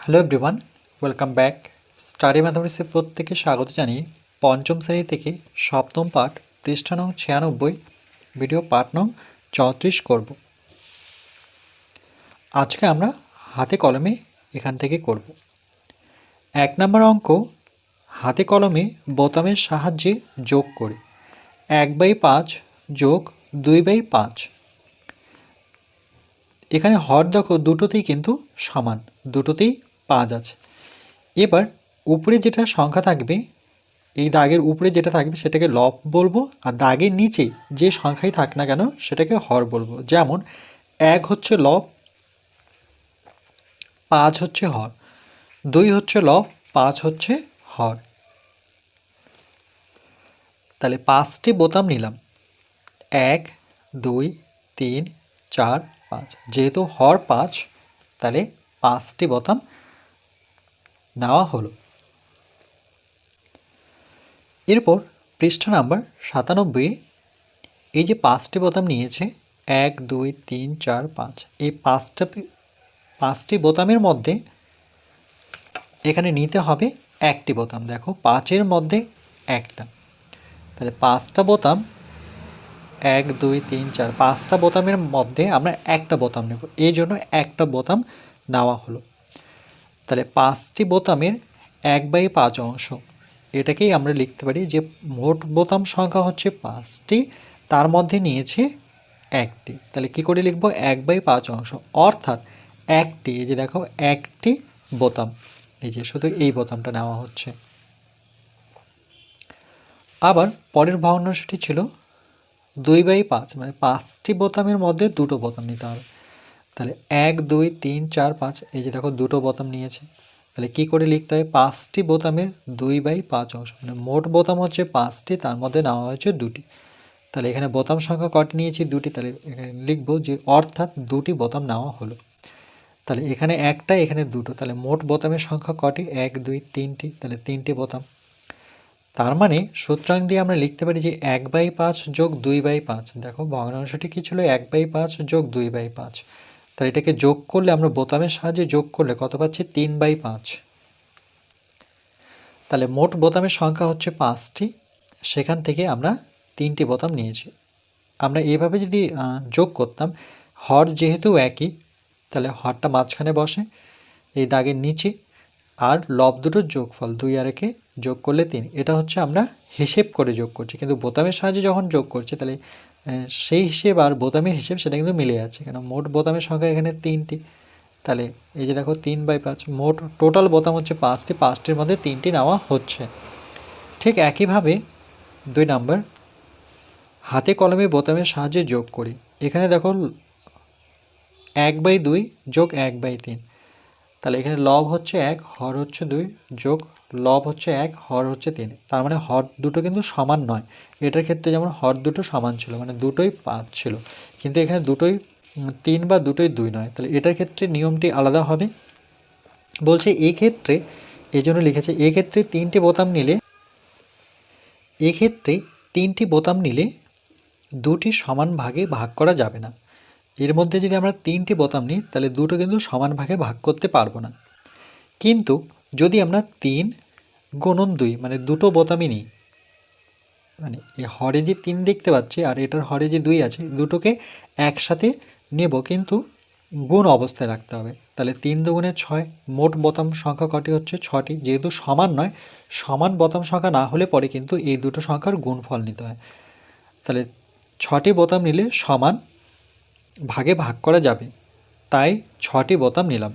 Hello everyone, welcome back. Study ম্যাথমেটিক্সে প্রত্যেকে স্বাগত জানিয়ে পঞ্চম শ্রেণী থেকে সপ্তম পাঠ পৃষ্ঠা নং 96 ভিডিও পাঠ নং 34 করব। আজকে আমরা হাতে কলমে এখান থেকে করব। 1 নম্বর অঙ্ক, হাতে কলমে বোতামের সাহায্যে যোগ করে 1/5 যোগ 2/5। এখানে হর দেখো দুটোতেই কিন্তু সমান, দুটোতেই 5 আছে। এবার উপরে যেটা সংখ্যা থাকবে, এই দাগের উপরে যেটা থাকবে সেটাকে লব বলবো, আর দাগের নিচে যে সংখ্যাই থাক না কেন সেটাকে হর বলবো। যেমন 1 হচ্ছে লব, 5 হচ্ছে হর, 2 হচ্ছে লব, 5 হচ্ছে হর। তাহলে 5টি বোতাম নিলাম, 1 2 3 4 5। যেহেতু হর 5 তাহলে 5টি বোতাম নেওয়া হলো। এরপর পৃষ্ঠা নাম্বার 97, এই যে 5টি বোতাম নিয়েছে 1 2 3 4 5, এই 5টি বোতামের মধ্যে এখানে নিতে হবে একটি বোতাম। দেখো 5-এর মধ্যে একটা, তাহলে 5টা বোতাম 1 2 3 4, 5টা বোতামের মধ্যে আমরা একটা বোতাম নেব, এই জন্য একটা বোতাম নেওয়া হলো। তাহলে 5টি বোতামের 1/5 অংশ, এটাকেই আমরা লিখতে পারি যে মোট বোতাম সংখ্যা হচ্ছে 5টি, তার মধ্যে নিয়েছে একটি। তাহলে কি করে লিখব? 1/5 অংশ, অর্থাৎ একটি, এই যে দেখো একটি বোতাম, এই যে শুধু এই বোতামটা নেওয়া হচ্ছে। আবার পরের ভগ্নাংশটি ছিল 2/5, মানে 5টি বোতামের মধ্যে দুটো বোতাম নিতে হবে। তাহলে 1 2 3 4 5, এই যে দেখো দুটো বোতাম নিয়েছে। তাহলে কি করে লিখতে হয়? 5টি বোতামের 2/5 অংশ, মানে মোট বোতাম হচ্ছে 5টি, তার মধ্যে নেওয়া হয়েছে দুটি। তাহলে এখানে বোতাম সংখ্যা কটি নিয়েছি? দুটি। তাহলে এখানে লিখবো যে অর্থাৎ দুটি বোতাম নেওয়া হলো। তাহলে এখানে একটা, এখানে দুটো, তাহলে মোট বোতামের সংখ্যা কটি? 1 2 3টি, তাহলে 3টি বোতাম। তার মানে সূত্রাং দিয়ে আমরা লিখতে পারি যে 1/5 যোগ 2/5। দেখো ভগ্নাংশটি কি ছিল? 1/5 যোগ 2/5। তাহলে এটাকে যোগ করলে, আমরা বোতামের সাহায্যে যোগ করলে কত পাচ্ছি? 3/5। তাহলে মোট বোতামের সংখ্যা হচ্ছে 5টি, সেখান থেকে আমরা 3টি বোতাম নিয়েছি। আমরা এভাবে যদি যোগ করতাম, হর যেহেতু একই, তাহলে হরটা মাঝখানে বসে এই দাগের নিচে, আর লব দুটোর যোগফল 2 আর 1 যোগ করলে 3। এটা হচ্ছে আমরা হিসেব করে যোগ করছি, কিন্তু বোতামের সাহায্যে যখন যোগ করছি তাহলে সেই হিসেব আর বোতামের হিসেব সেটা কিন্তু মিলে যাচ্ছে, কেন মোট বোতামের সংখ্যা এখানে 3টি। তাহলে এই যে দেখো 3/5, মোট টোটাল বোতাম হচ্ছে 5টি, 5টির মধ্যে 3টি নেওয়া হচ্ছে। ঠিক একইভাবে 2 নাম্বার, হাতে কলমে বোতামের সাহায্যে যোগ করি। এখানে দেখো 1/2 যোগ 1/3, তাহলে এখানে লব হচ্ছে 1, হর হচ্ছে 2, যোগ লব হচ্ছে 1, হর হচ্ছে 3। তার মানে হর দুটো কিন্তু সমান নয়। এটার ক্ষেত্রে যেমন হর দুটো সমান ছিল, মানে দুটোই 5 ছিল, কিন্তু এখানে দুটোই 3 বা দুটোই 2 নয়। তাহলে এটার ক্ষেত্রে নিয়মটি আলাদা হবে। বলছে এই ক্ষেত্রে, এই জন্য লিখেছে এক্ষেত্রে 3টি বোতাম নিলে, এক্ষেত্রে 3টি বোতাম নিলে দুটি সমান ভাগে ভাগ করা যাবে না। এর মধ্যে যদি আমরা 3টি বোতাম নিই তাহলে দুটো কিন্তু সমান ভাগে ভাগ করতে পারবো না। কিন্তু যদি আমরা 3 গুণন 2, মানে দুটো বোতামই নিই, মানে এই হরে যে 3 দেখতে পাচ্ছি আর এটার হরে যে 2 আছে, দুটোকে একসাথে নেব, কিন্তু গুণ অবস্থায় রাখতে হবে। তাহলে 3 দুগুণে 6, মোট বোতাম সংখ্যা কটি হচ্ছে? 6টি। যেহেতু সমান নয়, সমান বোতাম সংখ্যা না হলে পরে কিন্তু এই দুটো সংখ্যার গুণফল নিতে হয়। তাহলে 6টি বোতাম নিলে সমান ভাগে ভাগ করা যাবে, তাই 6টি বোতাম নিলাম।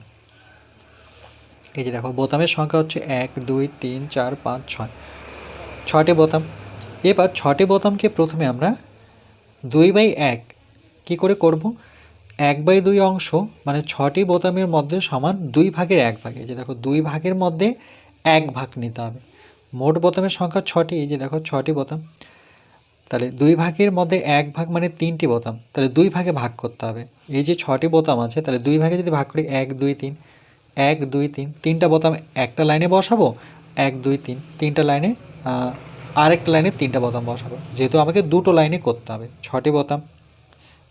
এই যে দেখো বোতামের সংখ্যা হচ্ছে 1 2 3 4 5 6, 6টি বোতাম। এবার 6টি বোতামকে প্রথমে আমরা 2/1 কী করে করব? 1/2 অংশ, মানে 6টি বোতামের মধ্যে সমান 2 ভাগের 1 ভাগ। এই যে দেখো 2 ভাগের মধ্যে 1 ভাগ নিতে হবে। মোট বোতামের সংখ্যা 6টি, এই যে দেখো 6টি বোতাম। তাহলে 2 ভাগের মধ্যে 1 ভাগ মানে 3টি বোতাম, তাহলে 2 ভাগে ভাগ করতে হবে। এই যে 6টি বোতাম আছে, তাহলে 2 ভাগে যদি ভাগ করি 1 2 3, 1 2 3, 3টা বোতাম একটা লাইনে বসাবো, 1 2 3, 3টা লাইনে আরেকটা লাইনে 3টা বোতাম বসাবো। যেহেতু আমাকে দুটো লাইনে করতে হবে, 6টি বোতাম,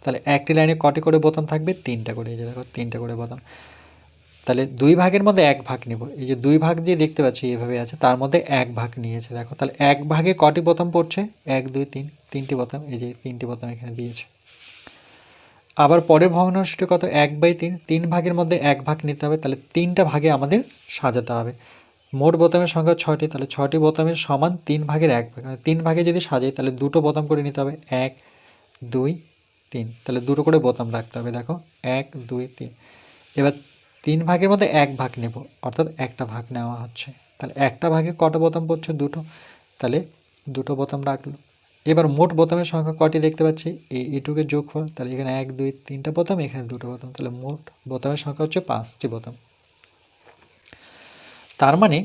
তাহলে একটি লাইনে কটি করে বোতাম থাকবে? 3টা করে। এই যে দেখো 3টা করে বোতাম। তাহলে 2 ভাগের মধ্যে 1 ভাগ নেব। এই যে 2 ভাগ যে দেখতে পাচ্ছি এইভাবে আছে, তার মধ্যে 1 ভাগ নিয়েছে দেখো। তাহলে 1 ভাগে কটি বোতাম পড়ছে? 1 2 3, 3টি বোতাম। এই যে 3টি বোতাম এখানে দিয়েছে। আবার পরের ভগ্নাংশটি কত? 1/3, 3 ভাগের মধ্যে 1 ভাগ নিতে হবে, তাহলে 3টা ভাগে আমাদের সাজাতে হবে। মোট বোতামের সংখ্যা 6টি, তাহলে 6টি বোতামের সমান 3 ভাগের 1 ভাগ। 3 ভাগে যদি সাজাই তাহলে 2টো বোতাম করে নিতে হবে, 1 2 3, তাহলে 2টো করে বোতাম রাখতে হবে দেখো, 1 2 3। এবার 3 ভাগের মধ্যে 1 ভাগ নেব, অর্থাৎ একটা ভাগ নেওয়া হচ্ছে। তাহলে একটা ভাগে কটা বোতাম পড়ছে? 2টো, তাহলে 2টো বোতাম রাখলো। এবার মোট বোতামের সংখ্যা কটি দেখতে পাচ্ছি? এইটুকের যোগফল, তাহলে এখানে 1 2 3টা বোতাম, এখানে 2টো বোতাম, তাহলে মোট বোতামের সংখ্যা হচ্ছে 5টি বোতাম। তার মানে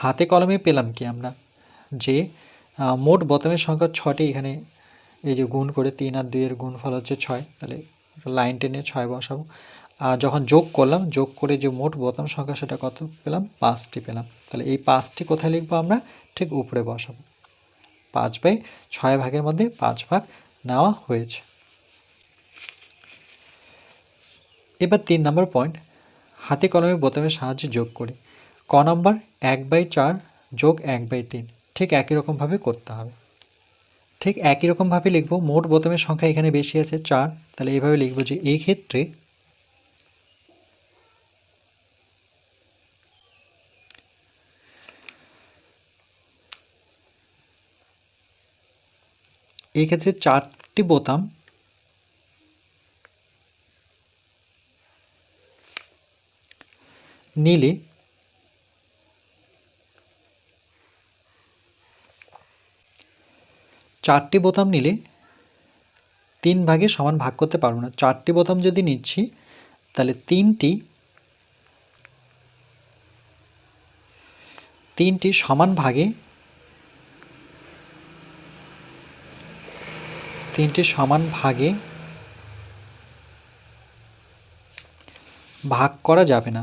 হাতে কলমে পেলাম কি আমরা, যে মোট বোতামের সংখ্যা 6টি। এখানে এই যে গুণ করে 3 আর 2 এর গুণফল হচ্ছে 6, তাহলে লাইন টেনে 6 বসাবো। আর যখন যোগ করলাম, যোগ করে যে মোট বোতাম সংখ্যা সেটা কত পেলাম? 5টি পেলাম। তাহলে এই 5টি কোথায় লিখবো আমরা? ঠিক উপরে বসাবো। 5/6 ভাগের মধ্যে 5 ভাগ নেওয়া হয়েছে। এবার 3 নম্বর পয়েন্ট, হাতে কলমে বোতামের সাহায্যে যোগ করি। ক নম্বর 1/4 যোগ 1/3, ঠিক একই রকমভাবে করতে হবে। ঠিক একই রকমভাবে লিখবো। মোট বোতামের সংখ্যা এখানে বেশি আছে 4, তাহলে এইভাবে লিখবো যে এই ক্ষেত্রে এই ক্ষেত্রে 4টি বোতাম নিলে চারটি বোতাম নিলে 3 ভাগে সমান ভাগ করতে পারবো না। 4টি বোতাম যদি নিচ্ছি তাহলে তিনটি সমান ভাগে ভাগ করা যাবে না।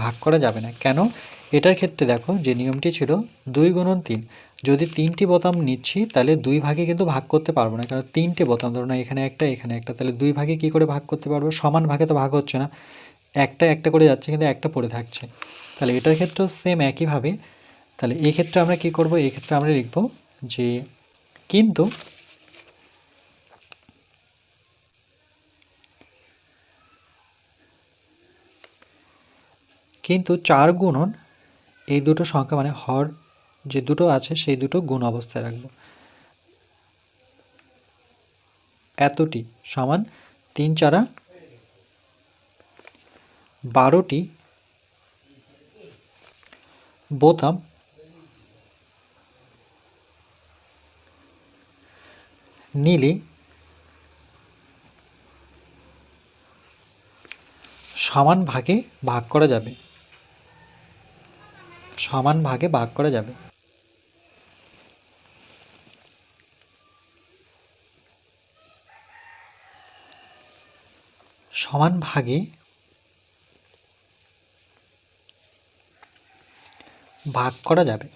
ভাগ করা যাবে না কেন? এটার ক্ষেত্রে দেখো যে নিয়মটি ছিল 2 গুণন 3। যদি 3টি বোতাম নিচ্ছি তাহলে 2 ভাগে কিন্তু ভাগ করতে পারবো না, কারণ 3টে বোতাম, ধরুন এখানে একটা এখানে একটা, তাহলে 2 ভাগে কি করে ভাগ করতে পারবো? সমান ভাগে তো ভাগ হচ্ছে না, একটা একটা করে যাচ্ছে, কিন্তু একটা পড়ে থাকছে। তাহলে এটার ক্ষেত্রেও সেম একইভাবে। তাহলে এই ক্ষেত্রে আমরা কি করব? এই ক্ষেত্রে আমরা লিখব যে কিন্তু 4 গুণন এই দুটো সংখ্যা, মানে হর যে দুটো আছে সেই দুটো গুণ অবস্থায় রাখবো। এতটি সমান 3 4 12টি বোতাম নিলে সমান ভাগে ভাগ করা যাবে। সমান ভাগে ভাগ করা যাবে। সমান ভাগে ভাগ করা যাবে।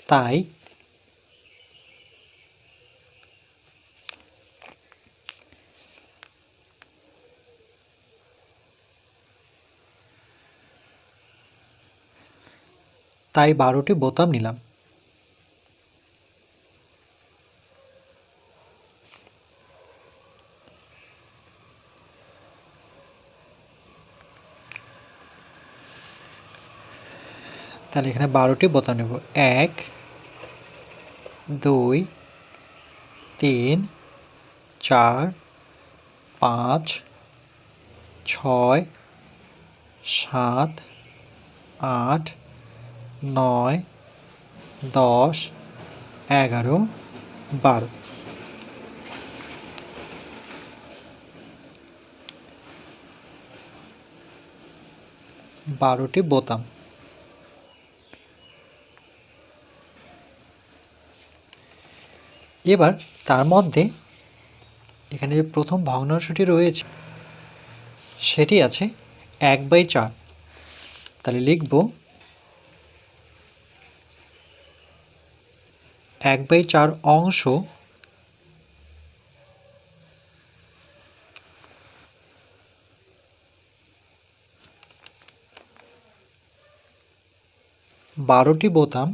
তাই তাই 12টি বোতাম নিলাম। তাহলে এখানে 12টি বোতাম নেব। 1 2 3 4 5 6 7 8 9 10 11 12। 12টি বোতাম। এবার তার মধ্যে এখানে যে প্রথম ভগ্নাংশটি রয়েছে সেটি আছে 1/4। তাহলে লিখব 1/4 অংশ বারোটি বোতাম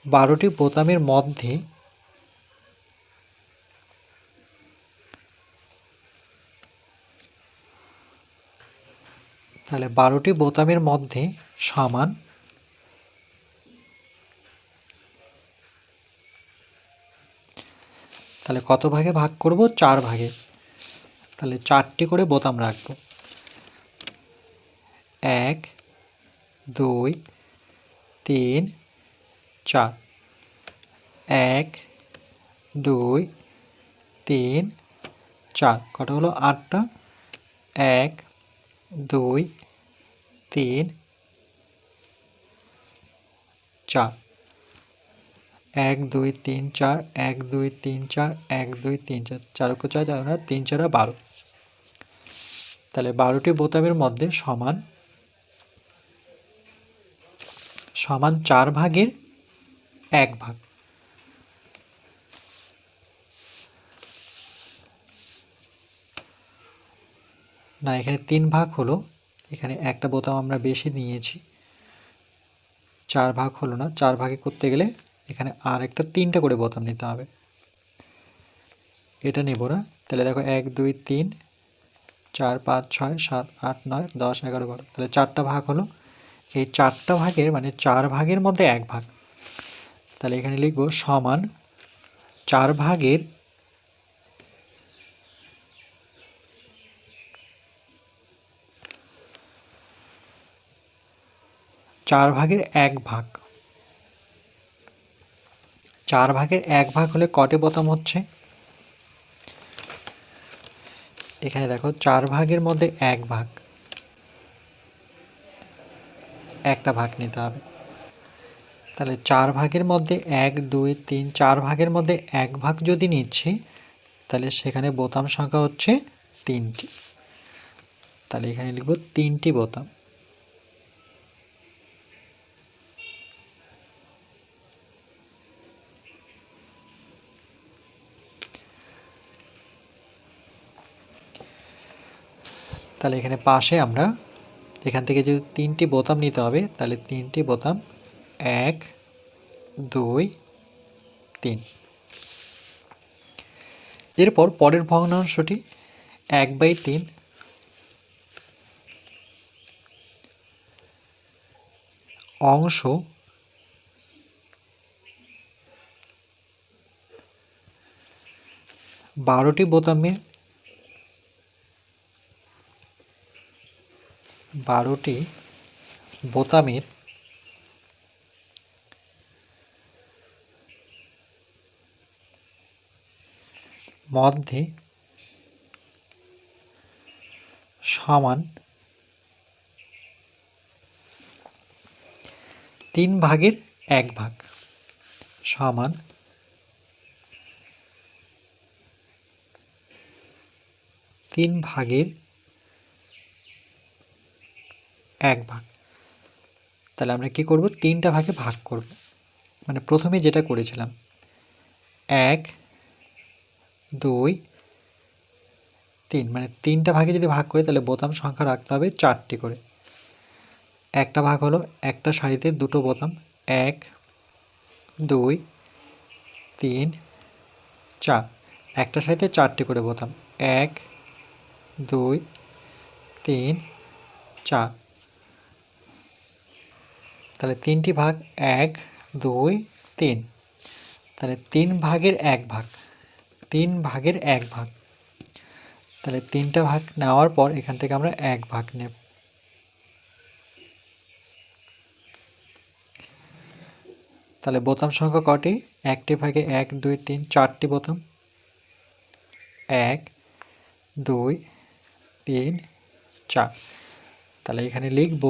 বারোটি বোতামের মধ্যে তাহলে 12টি বোতামের মধ্যে সমান তাহলে কত ভাগে ভাগ করব 4 ভাগে। তাহলে 4টি করে বোতাম রাখব 1 2 3 4 1 2 3 4 কটা হলো 8টা 1 2 3 4 1 2 3 4 1 2 3 4 1 2 3 4 4 को 4 4 3 4 12। তাহলে 12টি বোতামের মধ্যে সমান 4 ভাগের 1 ভাগ। না, এখানে 3 ভাগ হলো, এখানে একটা বোতাম আমরা বেশি নিয়েছি, 4 ভাগ হলো না। 4 ভাগে করতে গেলে এখানে আর একটা 3টা করে বোতাম নিতে হবে, এটা নেব না। তাহলে দেখো 1 2 3 4 5 6 7 8 9 10 11 12, তাহলে 4টা ভাগ হলো। এই 4টা ভাগের মানে 4 ভাগের মধ্যে 1 ভাগ। তাহলে এখানে লিখব সমান 4 ভাগের 1 ভাগ। 4 ভাগের 1 ভাগ হলে কটে বোতাম হচ্ছে? এখানে দেখো 4 ভাগের মধ্যে 1 ভাগ, একটা ভাগ নিতে হবে। তাহলে 4 ভাগের মধ্যে 1 2 3 4 ভাগের মধ্যে 1 ভাগ যদি নিচ্ছি, তাহলে সেখানে বোতাম সংখ্যা হচ্ছে 3টি। তাহলে এখানে লিখব 3টি বোতাম। তাহলে এখানে পাশে আমরা এখান থেকে যদি 3টি বোতাম নিতে হবে, তাহলে 3টি বোতাম 1 2 3। এরপর পরের ভগ্নাংশটি 1/3 অংশ 12টি বোতামের মধ্যে সমান 3 ভাগের 1 ভাগ। সমান 3 ভাগের 1 ভাগ। তাহলে আমরা কি করব? 3টা ভাগে ভাগ করব। মানে প্রথমে যেটা করেছিলাম 1 2 3, মানে 3টা ভাগে যদি ভাগ করি তাহলে বোতাম সংখ্যা রাখতে হবে 4টি করে। একটা ভাগ হলো একটা সারিতে দুটো বোতাম 1 2 3 4, একটা সারিতে 4টি করে বোতাম 1 2 3 4। তাহলে 3টি ভাগ 1 2 3, তাহলে 3 ভাগের 1 ভাগ, 3 ভাগের 1 ভাগ। তাহলে 3টা ভাগ নেওয়ার পর এখান থেকে আমরা 1 ভাগ নেব। তাহলে বোতাম সংখ্যা কটি? একটি ভাগে 1 2 3 4টি বোতাম 1 2 3 4। তাহলে এখানে লিখব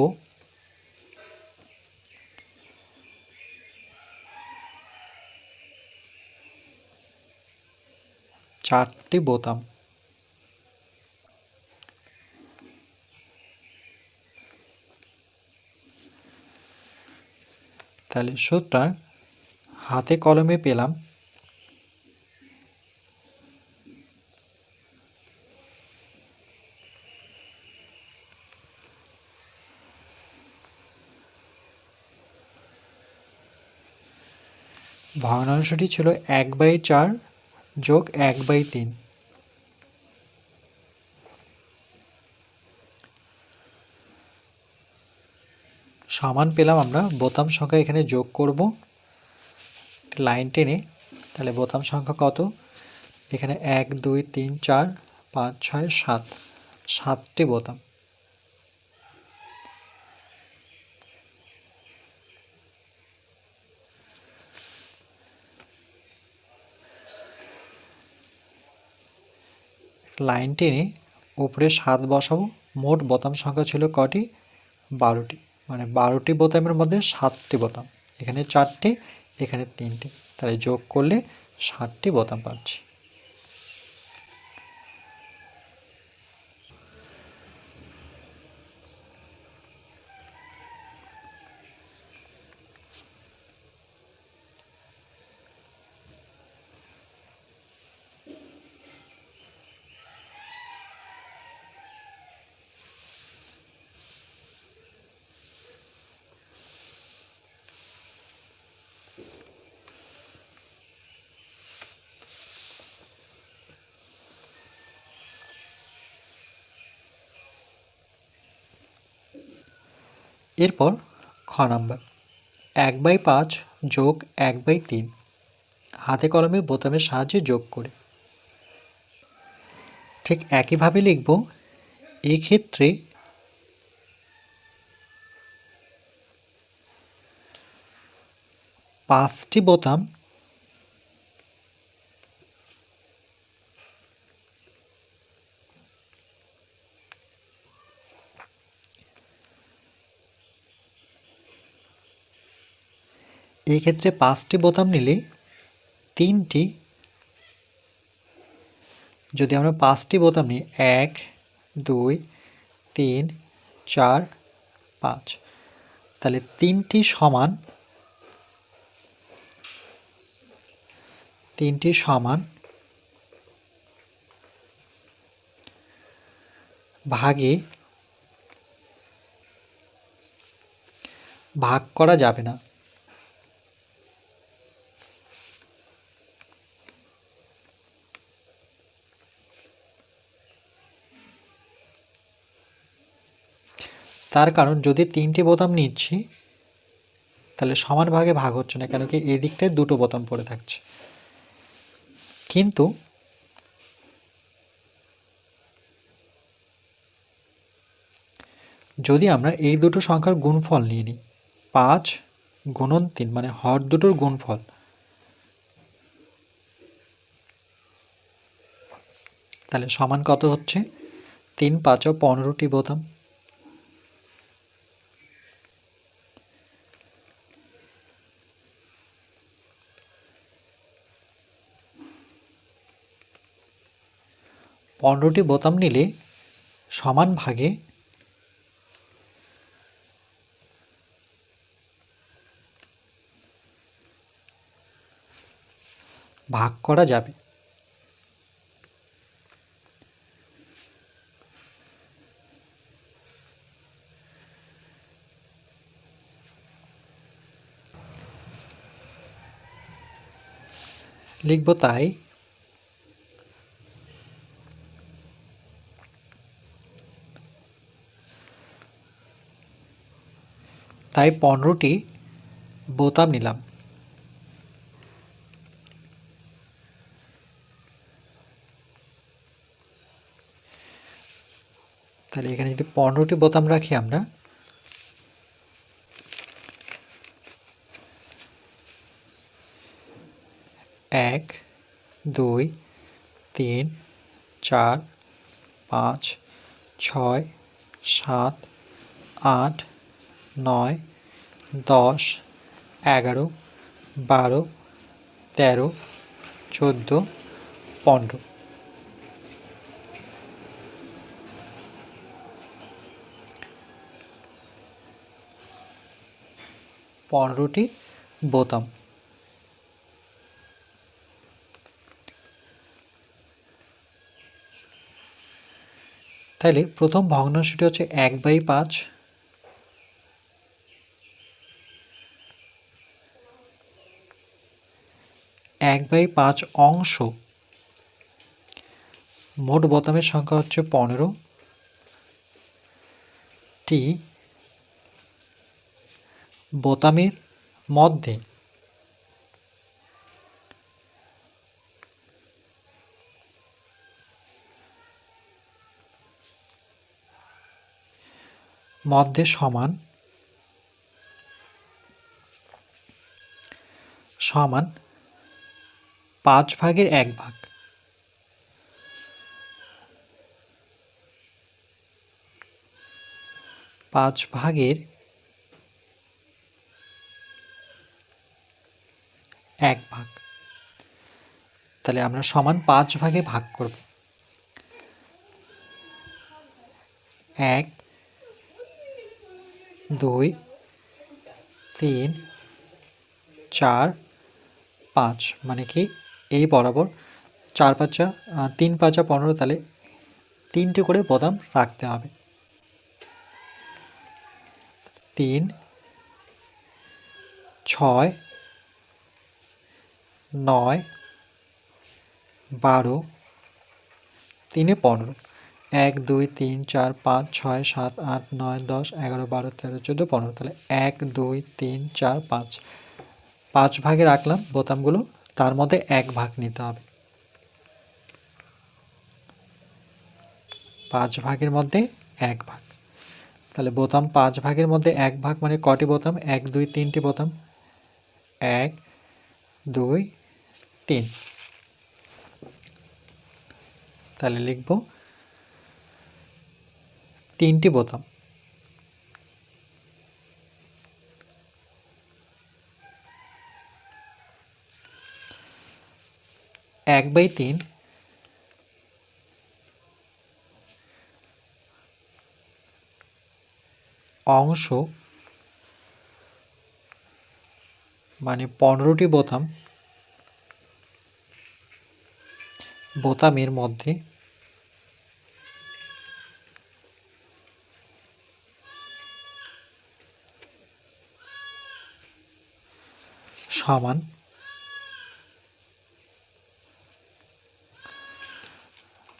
4টি বোতাম। তাহলে সুতরাং হাতে কলমে পেলাম ভগ্নাংশটি ছিল 1/4 যোগ 1/3। সমান পেলাম আমরা বোতাম সংখ্যা এখানে যোগ করব লাইন টেনে। তাহলে বোতাম সংখ্যা কত? এখানে 1 2 3 4 5 6 7, 7টি বোতাম। লাইন টেনে উপরে 7 বসাবো। মোট বোতাম সংখ্যা ছিল কটি? 12টি। মানে 12টি বোতামের মধ্যে 7টি বোতাম, এখানে 4টি, এখানে 3টি, তাহলে যোগ করলে 60টি বোতাম পাচ্ছি। এরপর খ নাম্বার 1/5 যোগ 1/3 হাতে কলমে বোতামের সাহায্যে যোগ করে। ঠিক একইভাবে লিখব। এক্ষেত্রে পাঁচটি বোতাম এই ক্ষেত্রে 5টি বোতাম নিলে 3টি, যদি আমরা 5টি বোতাম নিই 1 2 3 4 5, তাহলে 3টি সমান ভাগে ভাগ করা যাবে না। তার কারণ যদি 3টি বোতাম নিচ্ছি তাহলে সমান ভাগে ভাগ হচ্ছে না, কেন কি এই দিকটায় 2টো বোতাম পড়ে থাকছে। কিন্তু যদি আমরা এই দুটো সংখ্যার গুণফল নিয়ে নিই 5 গুণন 3, মানে হর দুটোর গুণফল, তাহলে সমান কত হচ্ছে? 3 5 15টি বোতাম। পনেরোটি বোতাম নিলে সমান ভাগে ভাগ করা যাবে। লিখব তাই তাই 15টি বোতাম নিলাম। তাহলে এখানে যদি 15টি বোতাম রাখি আমরা, এক 2 3 4 5 6 7 8, 9, 10, 11, 12, 13, 14, 15। 15টি বোতাম। তাহলে প্রথম ভগ্নাংশটি হচ্ছে 1/5। 1/5 অংশ। মোট বোতামের সংখ্যা হচ্ছে 15টি। বোতামের মধ্যে সমান 5/1 ভাগ। 5/1 ভাগ। তাহলে আমরা সমান 5 ভাগে ভাগ করব। 1, 2, 3, 4, 5 মানে কি এই বরাবর 4 5 3 5 15, তাহলে 3টে করে বোতাম রাখতে হবে। 3, 6, 9, 12, 3 15। 1, 2, 3, 4, 5, 6, 7, 8, 9, 10, 11, 12, 13, 14, 15। তাহলে 1, 2, 3, 4, 5 5 ভাগে রাখলাম বোতামগুলো, তার মধ্যে 1 ভাগ নিতে হবে। 5 ভাগের মধ্যে 1 ভাগ। তাহলে বোতাম 5 ভাগের মধ্যে 1 ভাগ মানে কটি বোতাম? 1, 2, 3টি বোতাম। 1, 2, 3। তাহলে লিখব 3টি বোতাম। এক বাই 3 অংশ মানে 15টি বোতামের মধ্যে সমান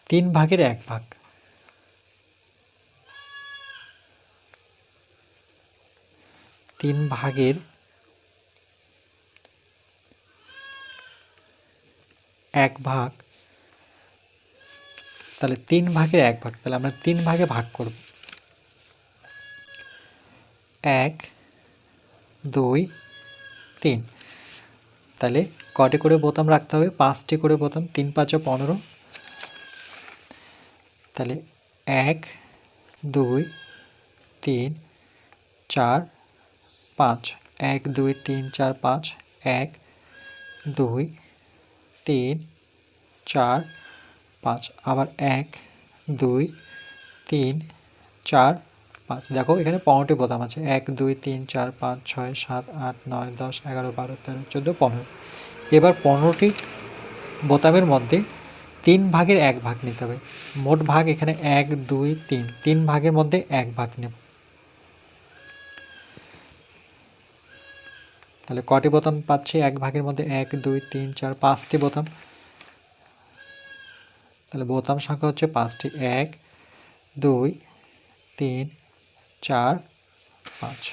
3/1 ভাগ। 3/1 ভাগ। তাহলে 3/1 ভাগ, তাহলে আমরা 3 ভাগে ভাগ করব। 1, 2, 3। তাহলে কটি করে বোতাম রাখতে হবে? 5টি করে বোতাম। 3 5 15। তাহলে 1, 2, 3, 4, 5। 1, 2, 3, 4, 5। 1, 2, 3, 4, 5। আবার 1, 2, 3, 4, 5। দেখো এখানে 15টি বোতাম আছে। 1, 2, 3, 4, 5, 6, 7, 8, 9, 10, 11, 12, 13, 14, 15। এবার 15টি বোতামের মধ্যে 3/1 ভাগ নিতে হবে। মোট ভাগ এখানে 1, 2, 3। 3 ভাগের মধ্যে 1 ভাগ নেব। তাহলে কটি বোতাম পাচ্ছি 1 ভাগের মধ্যে? 1, 2, 3, 4, 5টি বোতাম। তাহলে বোতাম সংখ্যা হচ্ছে 5টি। 1, 2, 3, 4, 5।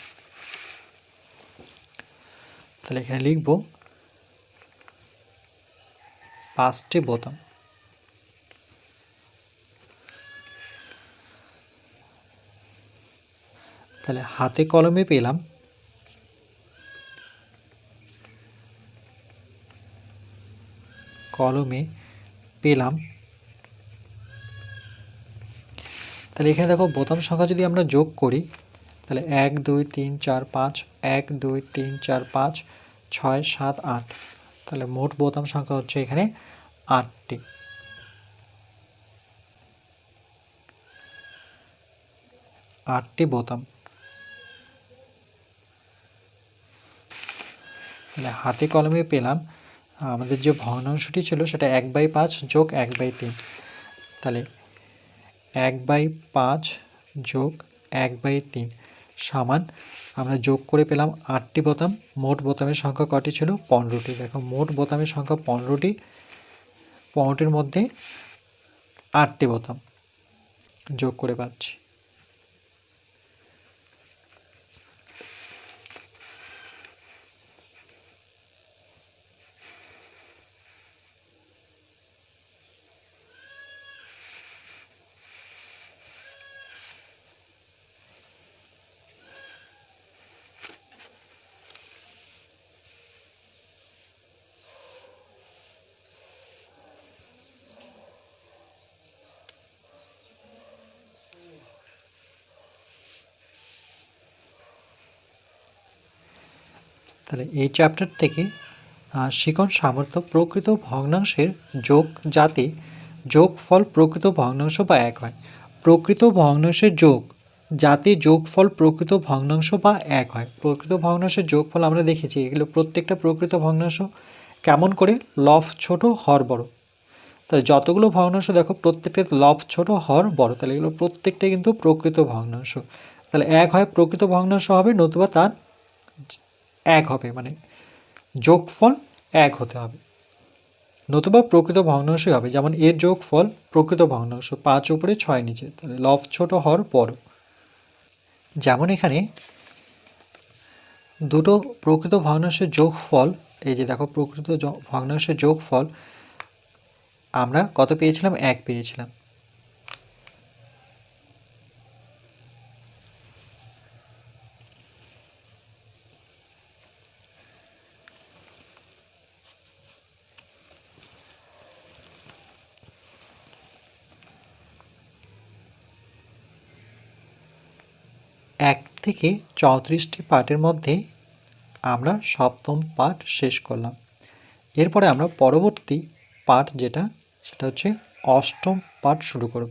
তাহলে এখানে লিখব 5টি বোতাম। তাহলে হাতে কলমে পেলাম তাহলে এখানে দেখো বোতাম সংখ্যা যদি আমরা যোগ করি তাহলে 1 2 3 4 5, 1 2 3 4 5 6 7 8, তাহলে মোট বোতাম সংখ্যা হচ্ছে এখানে 8টি। বোতাম। তাহলে হাতে কলমে পেলাম আমাদের যে ভগ্নাংশটি ছিল সেটা 1/5 যোগ 1/3, তাহলে 1/5 যোগ 1/3 সমান আমরা যোগ করে পেলাম 8টি বোতাম। মোট বোতামের সংখ্যা কটি ছিল? 15টি। দেখো মোট বোতামের সংখ্যা 15টি, 15টির মধ্যে 8টি বোতাম যোগ করে পাচ্ছি। তাহলে এই চ্যাপ্টার থেকে শিখন সামর্থ্য প্রকৃত ভগ্নাংশের যোগ যাতে যোগফল প্রকৃত ভগ্নাংশ বা এক হয়। প্রকৃত ভগ্নাংশের যোগ যাতে যোগফল প্রকৃত ভগ্নাংশ বা এক হয়। প্রকৃত ভগ্নাংশের যোগফল আমরা দেখেছি এগুলো প্রত্যেকটা প্রকৃত ভগ্নাংশ কেমন করে? লব ছোট হর বড়। তাহলে যতগুলো ভগ্নাংশ দেখো প্রত্যেকটা লব ছোট হর বড়, তাহলে এগুলো প্রত্যেকটাই কিন্তু প্রকৃত ভগ্নাংশ। তাহলে এক হয় প্রকৃত ভগ্নাংশ হবে, নতুবা তার এক হবে, মানে যোগফল এক হতে হবে, নতুবা প্রকৃত ভগ্নাংশই হবে। যেমন এর যোগফল প্রকৃত ভগ্নাংশ 5 উপরে 6 নিচে, তাহলে লব ছোট হর বড়। যেমন এখানে দুটো প্রকৃত ভগ্নাংশের যোগফল, এই যে দেখো প্রকৃত ভগ্নাংশের যোগফল আমরা কত পেয়েছিলাম? 1 পেয়েছিলাম। এক থেকে 34টি পার্টের মধ্যে আমরা সপ্তম পার্ট শেষ করলাম। এরপরে আমরা পরবর্তী পার্ট যেটা সেটা হচ্ছে অষ্টম পার্ট শুরু করব।